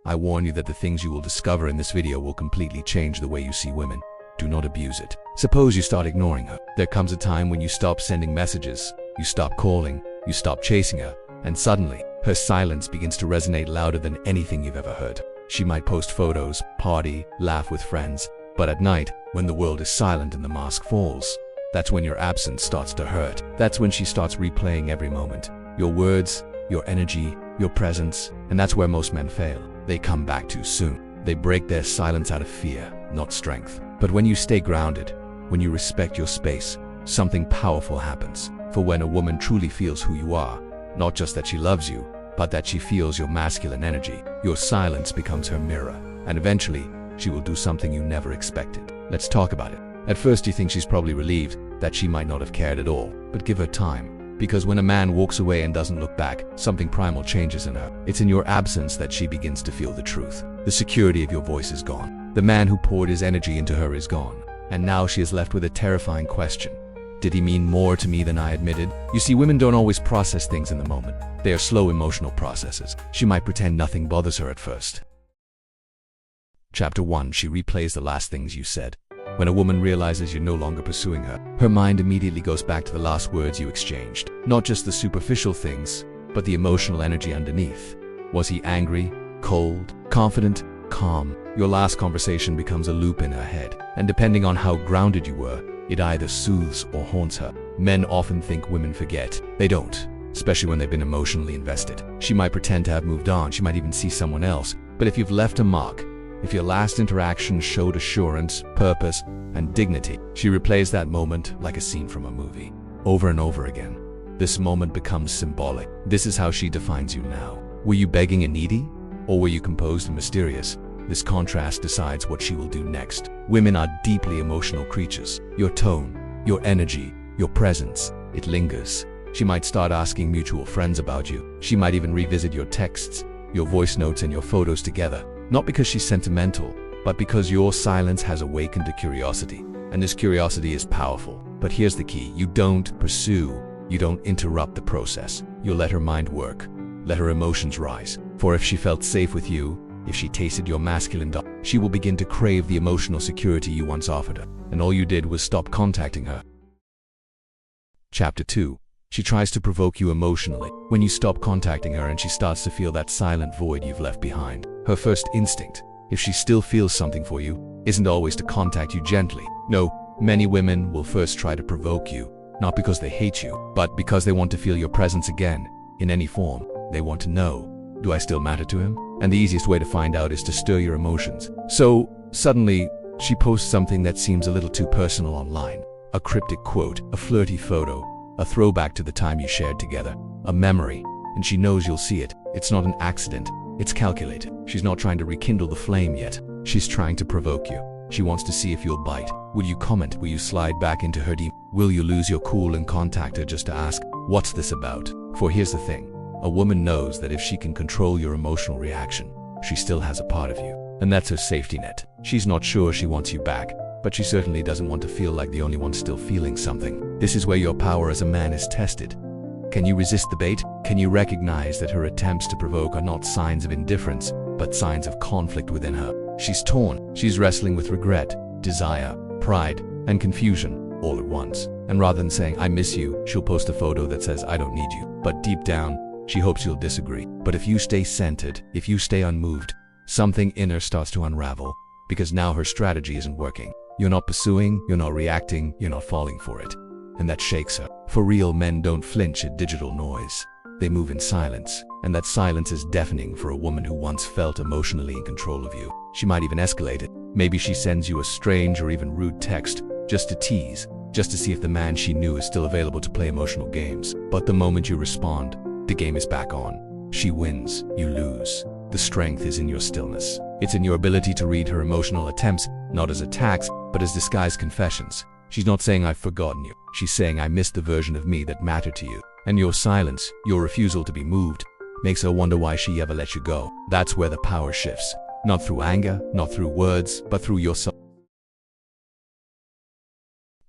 I warn you that the things you will discover in this video will completely change the way you see women. Do not abuse it. Suppose you start ignoring her. There comes a time when you stop sending messages, you stop calling, you stop chasing her, and suddenly, her silence begins to resonate louder than anything you've ever heard. She might post photos, party, laugh with friends, but at night, when the world is silent and the mask falls, that's when your absence starts to hurt. That's when she starts replaying every moment. Your words, your energy, your presence, and that's where most men fail. They come back too soon. They break their silence out of fear, not strength. But when you stay grounded, when you respect your space, something powerful happens. For when a woman truly feels who you are, not just that she loves you, but that she feels your masculine energy, your silence becomes her mirror, and eventually, she will do something you never expected. Let's talk about it. At first you think she's probably relieved that she might not have cared at all, but give her time. Because when a man walks away and doesn't look back, something primal changes in her. It's in your absence that she begins to feel the truth. The security of your voice is gone. The man who poured his energy into her is gone. And now she is left with a terrifying question. Did he mean more to me than I admitted? You see, women don't always process things in the moment. They are slow emotional processes. She might pretend nothing bothers her at first. Chapter 1. She replays the last things you said. When a woman realizes you're no longer pursuing her, her mind immediately goes back to the last words you exchanged. Not just the superficial things, but the emotional energy underneath. Was he angry, cold, confident, calm? Your last conversation becomes a loop in her head, and depending on how grounded you were, it either soothes or haunts her. Men often think women forget. They don't, especially when they've been emotionally invested. She might pretend to have moved on, she might even see someone else, but if you've left a mark, if your last interaction showed assurance, purpose, and dignity, she replays that moment like a scene from a movie, over and over again. This moment becomes symbolic. This is how she defines you now. Were you begging and needy? Or were you composed and mysterious? This contrast decides what she will do next. Women are deeply emotional creatures. Your tone, your energy, your presence, it lingers. She might start asking mutual friends about you. She might even revisit your texts, your voice notes, and your photos together. Not because she's sentimental, but because your silence has awakened a curiosity. And this curiosity is powerful. But here's the key. You don't pursue. You don't interrupt the process. You let her mind work. Let her emotions rise. For if she felt safe with you, if she tasted your masculine she will begin to crave the emotional security you once offered her. And all you did was stop contacting her. Chapter 2. She tries to provoke you emotionally. When you stop contacting her and she starts to feel that silent void you've left behind, her first instinct, if she still feels something for you, isn't always to contact you gently. No, many women will first try to provoke you, not because they hate you, but because they want to feel your presence again, in any form. They want to know, do I still matter to him? And the easiest way to find out is to stir your emotions. So, suddenly, she posts something that seems a little too personal online. A cryptic quote, a flirty photo, a throwback to the time you shared together, a memory, and she knows you'll see it. It's not an accident, it's calculated. She's not trying to rekindle the flame yet. She's trying to provoke you. She wants to see if you'll bite. Will you comment? Will you slide back into her DM? Will you lose your cool and contact her just to ask, what's this about? For here's the thing. A woman knows that if she can control your emotional reaction, she still has a part of you. And that's her safety net. She's not sure she wants you back, but she certainly doesn't want to feel like the only one still feeling something. This is where your power as a man is tested. Can you resist the bait? Can you recognize that her attempts to provoke are not signs of indifference, but signs of conflict within her? She's torn. She's wrestling with regret, desire, pride, and confusion all at once. And rather than saying, I miss you, she'll post a photo that says, I don't need you. But deep down, she hopes you'll disagree. But if you stay centered, if you stay unmoved, something in her starts to unravel, because now her strategy isn't working. You're not pursuing, you're not reacting, you're not falling for it. And that shakes her. For real, men don't flinch at digital noise. They move in silence. And that silence is deafening for a woman who once felt emotionally in control of you. She might even escalate it. Maybe she sends you a strange or even rude text, just to tease, just to see if the man she knew is still available to play emotional games. But the moment you respond, the game is back on. She wins, you lose. The strength is in your stillness. It's in your ability to read her emotional attempts, not as attacks, but as disguised confessions. She's not saying I've forgotten you. She's saying I missed the version of me that mattered to you. And your silence, your refusal to be moved, makes her wonder why she ever let you go. That's where the power shifts. Not through anger, not through words, but through yourself.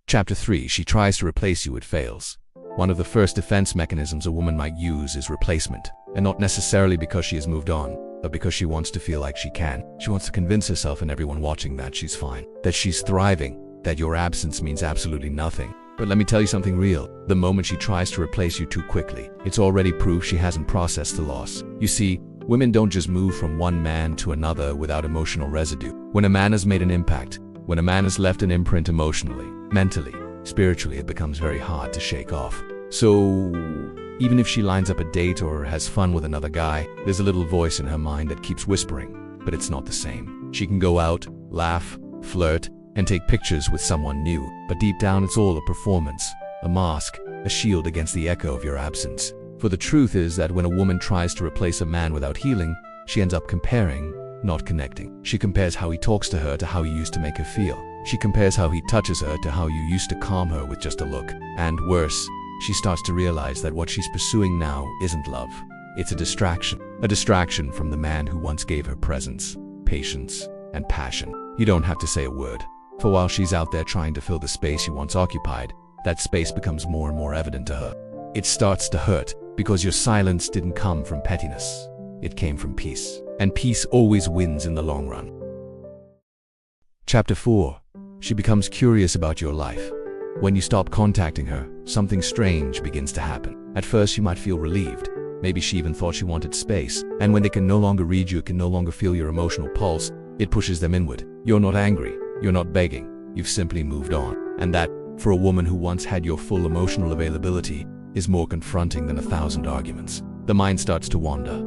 Chapter 3. She tries to replace you, it fails. One of the first defense mechanisms a woman might use is replacement. And not necessarily because she has moved on, but because she wants to feel like she can. She wants to convince herself and everyone watching that she's fine, that she's thriving, that your absence means absolutely nothing. But let me tell you something real. The moment she tries to replace you too quickly, it's already proof she hasn't processed the loss. You see, women don't just move from one man to another without emotional residue. When a man has made an impact, when a man has left an imprint emotionally, mentally, spiritually, it becomes very hard to shake off. So, even if she lines up a date or has fun with another guy, there's a little voice in her mind that keeps whispering, but it's not the same. She can go out, laugh, flirt, and take pictures with someone new, but deep down it's all a performance, a mask, a shield against the echo of your absence. For the truth is that when a woman tries to replace a man without healing, she ends up comparing, not connecting. She compares how he talks to her to how he used to make her feel. She compares how he touches her to how you used to calm her with just a look. And worse, she starts to realize that what she's pursuing now isn't love. It's a distraction from the man who once gave her presence, patience, and passion. You don't have to say a word. For while she's out there trying to fill the space you once occupied, that space becomes more and more evident to her. It starts to hurt because your silence didn't come from pettiness. It came from peace. And peace always wins in the long run. Chapter 4. She becomes curious about your life. When you stop contacting her, something strange begins to happen. At first you might feel relieved. Maybe she even thought she wanted space. And when they can no longer read you, can no longer feel your emotional pulse, it pushes them inward. You're not angry. You're not begging. You've simply moved on. And that, for a woman who once had your full emotional availability, is more confronting than 1,000 arguments. The mind starts to wander.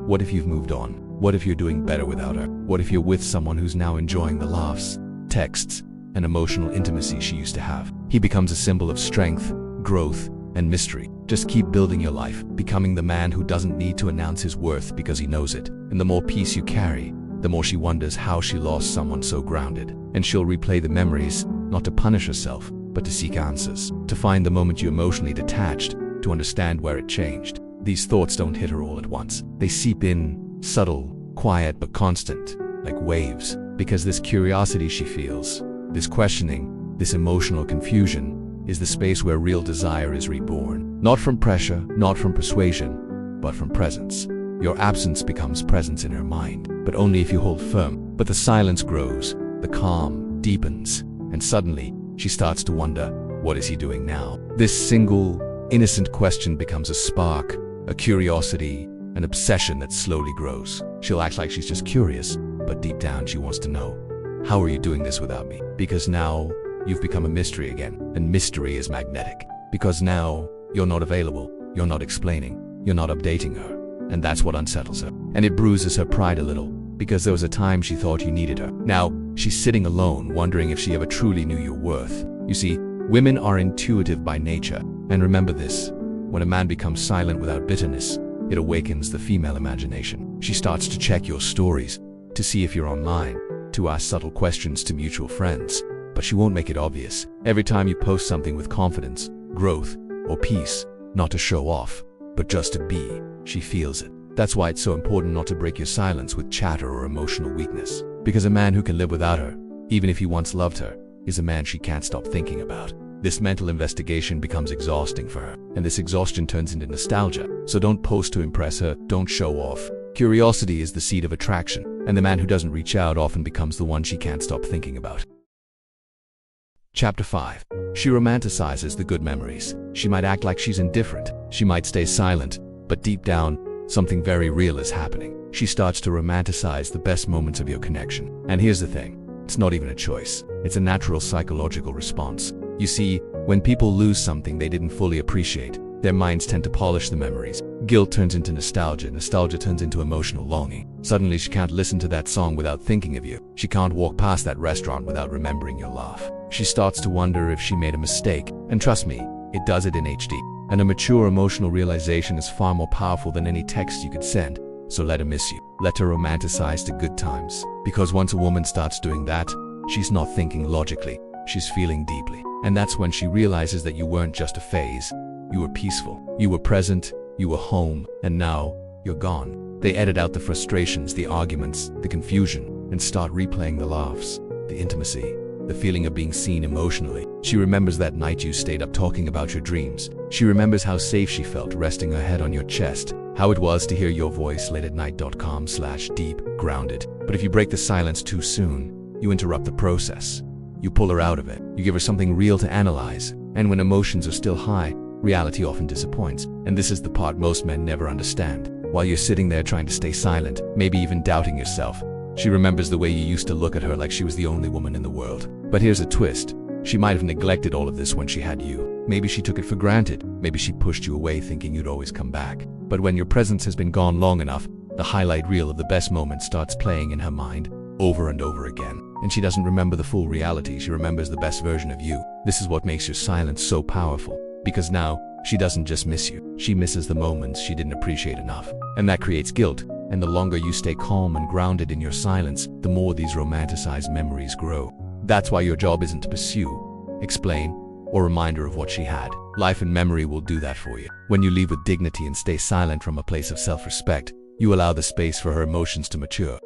What if you've moved on? What if you're doing better without her? What if you're with someone who's now enjoying the laughs, texts, and emotional intimacy she used to have? He becomes a symbol of strength, growth, and mystery. Just keep building your life, becoming the man who doesn't need to announce his worth because he knows it. And the more peace you carry, the more she wonders how she lost someone so grounded. And she'll replay the memories, not to punish herself, but to seek answers, to find the moment you emotionally detached, to understand where it changed. These thoughts don't hit her all at once. They seep in, subtle, quiet, but constant, like waves. Because this curiosity she feels, this questioning, this emotional confusion, is the space where real desire is reborn. Not from pressure, not from persuasion, but from presence. Your absence becomes presence in her mind, but only if you hold firm. But the silence grows, the calm deepens, and suddenly, she starts to wonder, what is he doing now? This single, innocent question becomes a spark, a curiosity, an obsession that slowly grows. She'll act like she's just curious, but deep down she wants to know, how are you doing this without me? Because now, you've become a mystery again, and mystery is magnetic. Because now, you're not available, you're not explaining, you're not updating her. And that's what unsettles her. And it bruises her pride a little, because there was a time she thought you needed her. Now, she's sitting alone, wondering if she ever truly knew your worth. You see, women are intuitive by nature. And remember this, when a man becomes silent without bitterness, it awakens the female imagination. She starts to check your stories, to see if you're online, to ask subtle questions to mutual friends. But she won't make it obvious. Every time you post something with confidence, growth, or peace, not to show off, but just to be, she feels it. That's why it's so important not to break your silence with chatter or emotional weakness. Because a man who can live without her, even if he once loved her, is a man she can't stop thinking about. This mental investigation becomes exhausting for her, and this exhaustion turns into nostalgia. So don't post to impress her, don't show off. Curiosity is the seed of attraction, and the man who doesn't reach out often becomes the one she can't stop thinking about. Chapter 5. She romanticizes the good memories. She might act like she's indifferent. She might stay silent, but deep down, something very real is happening. She starts to romanticize the best moments of your connection. And here's the thing, it's not even a choice. It's a natural psychological response. You see, when people lose something they didn't fully appreciate, their minds tend to polish the memories. Guilt turns into nostalgia, nostalgia turns into emotional longing. Suddenly she can't listen to that song without thinking of you. She can't walk past that restaurant without remembering your laugh. She starts to wonder if she made a mistake. And trust me, it does it in HD. And a mature emotional realization is far more powerful than any text you could send. So let her miss you. Let her romanticize the good times. Because once a woman starts doing that, she's not thinking logically, she's feeling deeply. And that's when she realizes that you weren't just a phase. You were peaceful, you were present, you were home, and now, you're gone. They edit out the frustrations, the arguments, the confusion, and start replaying the laughs, the intimacy, the feeling of being seen emotionally. She remembers that night you stayed up talking about your dreams. She remembers how safe she felt resting her head on your chest, how it was to hear your voice late at night.com/deep grounded. But if you break the silence too soon, you interrupt the process. You pull her out of it. You give her something real to analyze. And when emotions are still high, reality often disappoints. And this is the part most men never understand. While you're sitting there trying to stay silent, maybe even doubting yourself, she remembers the way you used to look at her like she was the only woman in the world. But here's a twist. She might have neglected all of this when she had you. Maybe she took it for granted. Maybe she pushed you away thinking you'd always come back. But when your presence has been gone long enough, the highlight reel of the best moments starts playing in her mind over and over again. And she doesn't remember the full reality. She remembers the best version of you. This is what makes your silence so powerful. Because now, she doesn't just miss you. She misses the moments she didn't appreciate enough. And that creates guilt. And the longer you stay calm and grounded in your silence, the more these romanticized memories grow. That's why your job isn't to pursue, explain, or remind her of what she had. Life and memory will do that for you. When you leave with dignity and stay silent from a place of self-respect, you allow the space for her emotions to mature.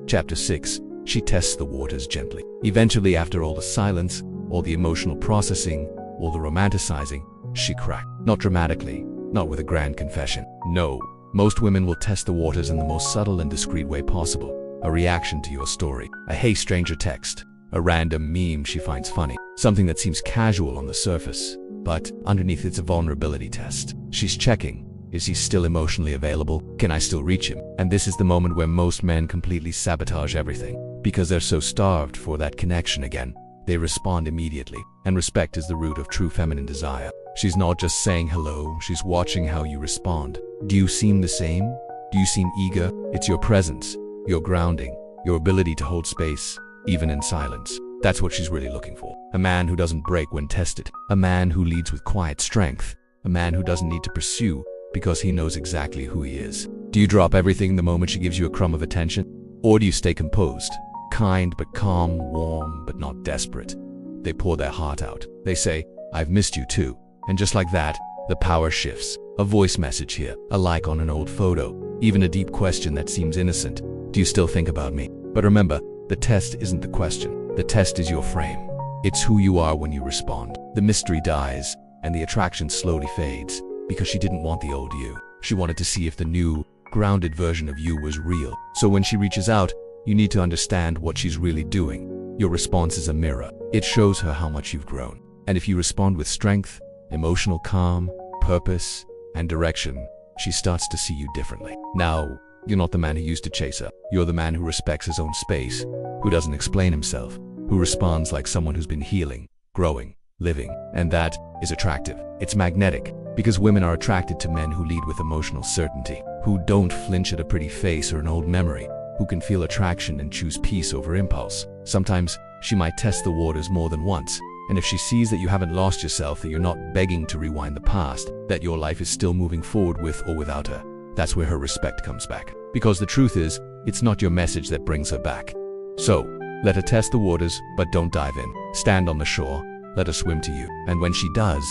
Chapter 6. She tests the waters gently. Eventually, after all the silence, all the emotional processing, all the romanticizing, she cracked. Not dramatically, not with a grand confession. No, most women will test the waters in the most subtle and discreet way possible. A reaction to your story, a "Hey stranger" text, a random meme she finds funny, something that seems casual on the surface, but underneath it's a vulnerability test. She's checking. Is he still emotionally available? Can I still reach him? And this is the moment where most men completely sabotage everything. Because they're so starved for that connection again, they respond immediately. And respect is the root of true feminine desire. She's not just saying hello, she's watching how you respond. Do you seem the same? Do you seem eager? It's your presence, your grounding, your ability to hold space, even in silence. That's what she's really looking for. A man who doesn't break when tested. A man who leads with quiet strength. A man who doesn't need to pursue because he knows exactly who he is. Do you drop everything the moment she gives you a crumb of attention? Or do you stay composed? Kind but calm, warm but not desperate. They pour their heart out. They say, "I've missed you too." And just like that, the power shifts. A voice message here, a like on an old photo, even a deep question that seems innocent. Do you still think about me? But remember, the test isn't the question. The test is your frame. It's who you are when you respond. The mystery dies, and the attraction slowly fades, because she didn't want the old you. She wanted to see if the new, grounded version of you was real. So when she reaches out, you need to understand what she's really doing. Your response is a mirror. It shows her how much you've grown. And if you respond with strength, emotional calm, purpose, and direction, she starts to see you differently. Now, you're not the man who used to chase her. You're the man who respects his own space, who doesn't explain himself, who responds like someone who's been healing, growing, living. And that is attractive. It's magnetic, because women are attracted to men who lead with emotional certainty, who don't flinch at a pretty face or an old memory, who can feel attraction and choose peace over impulse. Sometimes, she might test the waters more than once. And if she sees that you haven't lost yourself, that you're not begging to rewind the past, that your life is still moving forward with or without her, that's where her respect comes back. Because the truth is, it's not your message that brings her back. So, let her test the waters, but don't dive in. Stand on the shore, let her swim to you. And when she does,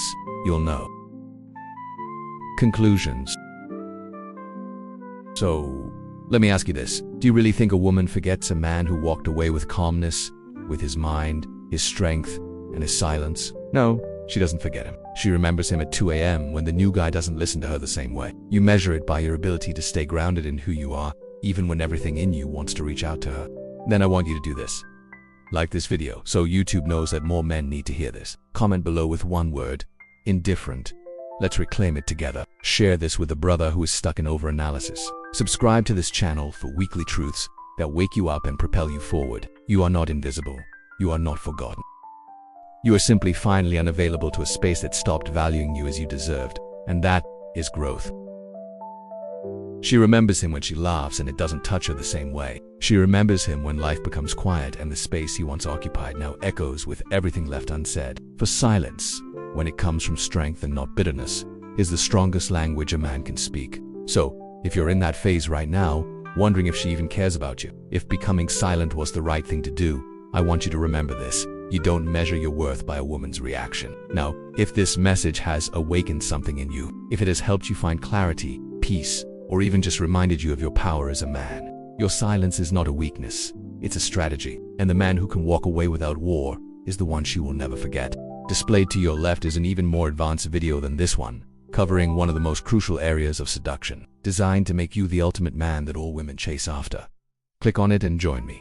you'll know. Conclusions. So, let me ask you this. Do you really think a woman forgets a man who walked away with calmness, with his mind, his strength, and his silence? No, she doesn't forget him. She remembers him at 2 a.m. when the new guy doesn't listen to her the same way. You measure it by your ability to stay grounded in who you are, even when everything in you wants to reach out to her. Then I want you to do this. Like this video, so YouTube knows that more men need to hear this. Comment below with one word, indifferent. Let's reclaim it together. Share this with a brother who is stuck in overanalysis. Subscribe to this channel for weekly truths that wake you up and propel you forward. You are not invisible. You are not forgotten. You are simply finally unavailable to a space that stopped valuing you as you deserved, and that is growth. She remembers him when she laughs and it doesn't touch her the same way. She remembers him when life becomes quiet and the space he once occupied now echoes with everything left unsaid. For silence, when it comes from strength and not bitterness, is the strongest language a man can speak. So, if you're in that phase right now, wondering if she even cares about you, if becoming silent was the right thing to do, I want you to remember this. You don't measure your worth by a woman's reaction. Now, if this message has awakened something in you, if it has helped you find clarity, peace, or even just reminded you of your power as a man, Your silence is not a weakness, it's a strategy, and the man who can walk away without war is the one she will never forget. Displayed to your left is an even more advanced video than this one, covering one of the most crucial areas of seduction, designed to make you the ultimate man that all women chase after. Click on it and join me.